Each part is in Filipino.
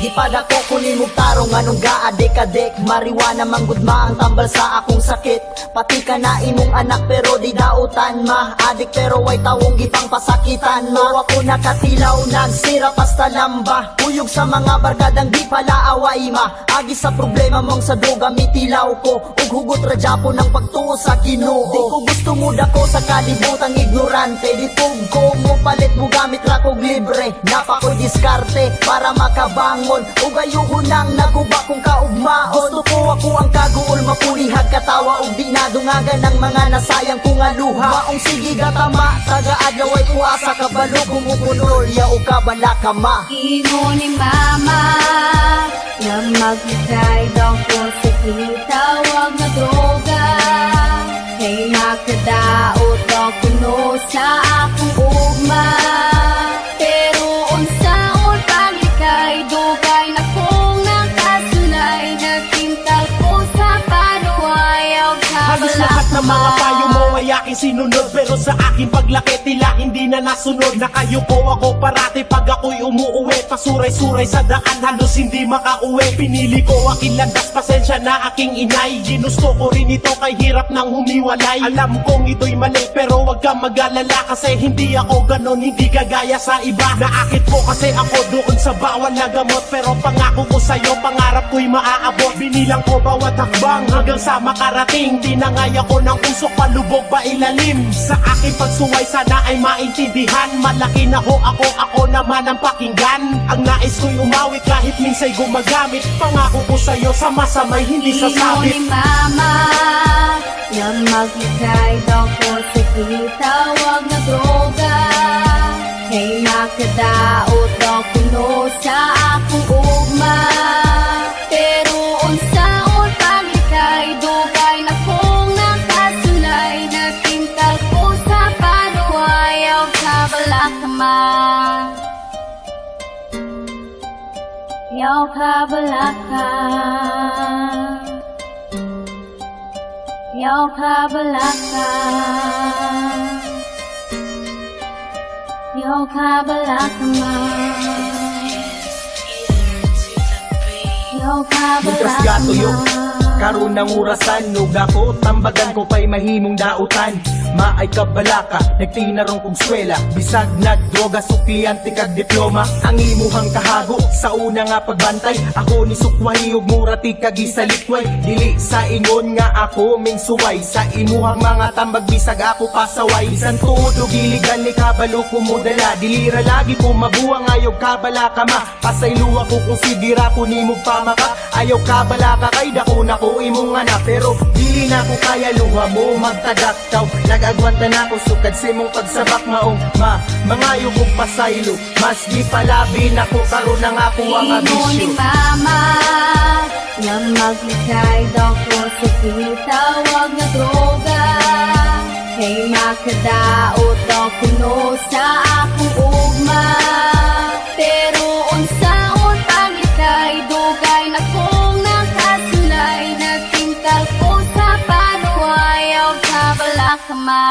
Di pa dako kunin mo tarong anong gaadik-adik. Mariwana manggudma ang tambal sa akong sakit. Pati ka na imong anak pero di dautan ma. Adik pero way tawong gipang pasakitan ma. Ako nakatilaw nagsira pasta lamba. Huyog sa mga barkadang di pala away ma. Agi sa problema mong sa droga mitilaw ko. Ug hugot radyapo ng pagtuo sa Ginoo. Di ko gusto mo dako sa kalibutang ignorante. Ditug ko mo palit mo gamit ra kog libre. Napa ko'y diskarte para makabangon. Ug ayoko nang naguba kong kaugmaon. Gusto ko ako ang kaguol mapulihag katawa. Ug di nadungagan ng mga nasayang kong aluha. Maong sige gatama taga-adlaw ay kuasa kabalo. Kumukunolya o kabala ka ma. Ingon ni mama na mag-try daw ko sa kitawag na droga. Kay nakadaot daw kuno sa akong ugma. Pero unsaon paglikay dugay na kong nakasulay. Nagtintal ko sa panuwayaw sa Halos lahat ng mga payo mo ay aking sinunod. Pero sa aking paglaki tila hindi na nasunod. Nakayuko ako parati pag ako'y umuuwi. Pasuray-suray sa daan halos hindi makauwi. Pinili ko aking landas, pasensya na aking inay. Ginusto ko rin ito kay hirap nang humiwalay. Alam kong ito'y mali pero wag kang mag-alala. Kasi hindi ako ganon, hindi kagaya sa iba. Naakit ko kasi ako doon sa bawal na gamot. Pero pangako ko sa'yo, pangarap ko'y maaabot. Binilang ko bawat hakbang hanggang sa makarating. Tinangay ako ng usok, palubog ba ilalim. Sa aking pagsuway sana ay maintindihan. Malaki na ho ako naman ang pakinggan. Ang nais ko'y umawit kahit minsay gumagamit. Pangako ko sa'yo sa masamay hindi Ingon sasabit. ni mama na mag-try daw ko sa kitawag na droga. Kay nakadaot daw kuno sa akong ugma. Pero unsaon paglikay dugay na kong nakasulay. Nagtintal ko sa panuwayaw sa balakama. Yaw ka balaka. Yaw ka balaka. Yaw ka balaka ma. Yaw ka Mutras balaka gato yo ma. karon ng urasan, nug ako tambagan ko pa'y mahimong dautan. Maay kabalaka, nagtinarong kong swela. Bisag nagdroga, sukliyante kag diploma. Ang imuhang kahago, sa una nga pagbantay. Ako ni sukwahi ug murati kag isalitway. Dili sa ingon nga ako ming suway. Sa imuhang mga tambag, bisag ako pasaway. Bisan tuod o giligan ni kabalo ko mudala. Dilira lagi ko mabuang, ayaw kabalaka ma. Pasaylo ako kung sigira ko ni mo pamaka. Ayaw kabalaka kay dako na ko imong anak. Pero dili na ko kaya luha mo magtadaktaw. Nag-agwanta na ko sukad sa imong pagsabak maong ma. Mangayo kong pasaylo, mas di palabi na ko karon ang ako ang Ingon ni abisyo. mama na mag-try daw ko sa kitawag na droga. Kay makadaot daw kuno sa akong ugma. Pero unsaon paglikay dugay na kong nakasulay. Nagtintal ko sa panuwayaw sa balakama.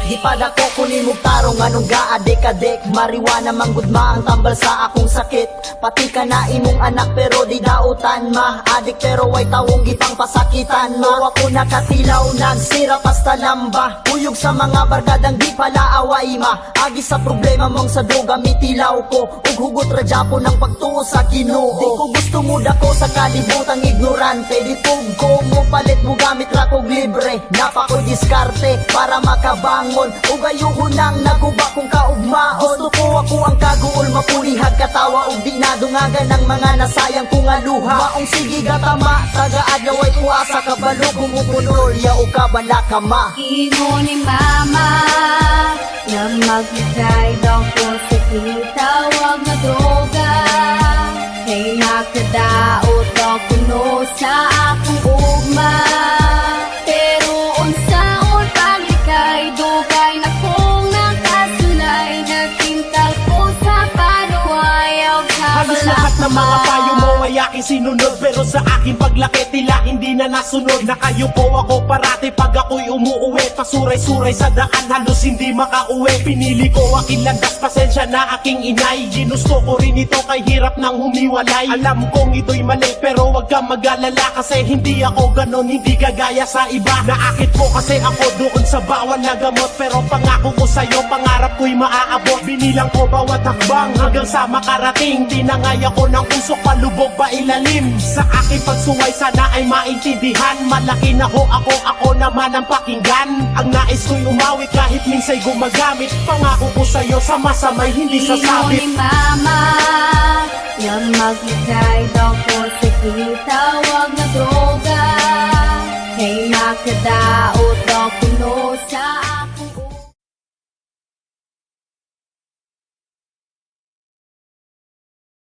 Di pa dako kunin mo tarong anong gaadik-adik. Mariwana manggudma ang tambal sa akong sakit. Pati ka na imong anak pero di dautan ma. Adik pero way tawong gipang pasakitan ma. Ako nakatilaw nagsira pasta lamba. Huyog sa mga barkadang di pala away ma. Agi sa problema mong sa droga mitilaw ko. Ug hugot radyapo ng pagtuo sa Ginoo. Di ko gusto mo dako sa kalibutang ignorante. Ditug ko mo palit mo gamit ra kog libre. Napa ko'y diskarte para makabangon. Ug ayoko nang naguba kong kaugmaon. Gusto ko ako ang kaguol mapulihag katawa. Ug di nadungagan ng mga nasayang kong aluha. Maong sige gatama taga-adlaw ay kuasa kabalo. Kumukunolya o kabalaka ma. Ingon ni mama na mag-try daw ko sa kitawag na droga. Kay nakadaot daw kuno sa akong ugma. Pero unsa Sa mga payo mo ay aking sinunod, pero sa aking paglaki tila hindi na nasunod. Nakayupo ako parati pag ako'y umuuwi, pasuray-suray sa daan halos hindi makauwi. Pinili ko aking landas, pasensya na aking inay, ginusto ko rin ito kay hirap nang humiwalay. Alam kong ito'y mali pero wag kang mag-alala, kasi hindi ako ganon, hindi kagaya sa iba. Naakit mo kasi ako doon sa bawal na gamot, pero pangako ko sa'yo, pangarap ko'y maaabot. Binilang ko bawat hakbang hanggang sa makarating, tinangay ako ng usok, palubog ba ilalim. Sa aking pagsuway sana ay maintindihan, malaki na ho ako naman ang pakinggan. Ang nais ko'y umawit kahit minsa'y gumagamit, pangako ko sa'yo sa masamay hindi Imo sasabit. ni mama na mag-guide ako sa kita, wag na droga. Kay nakadaot ako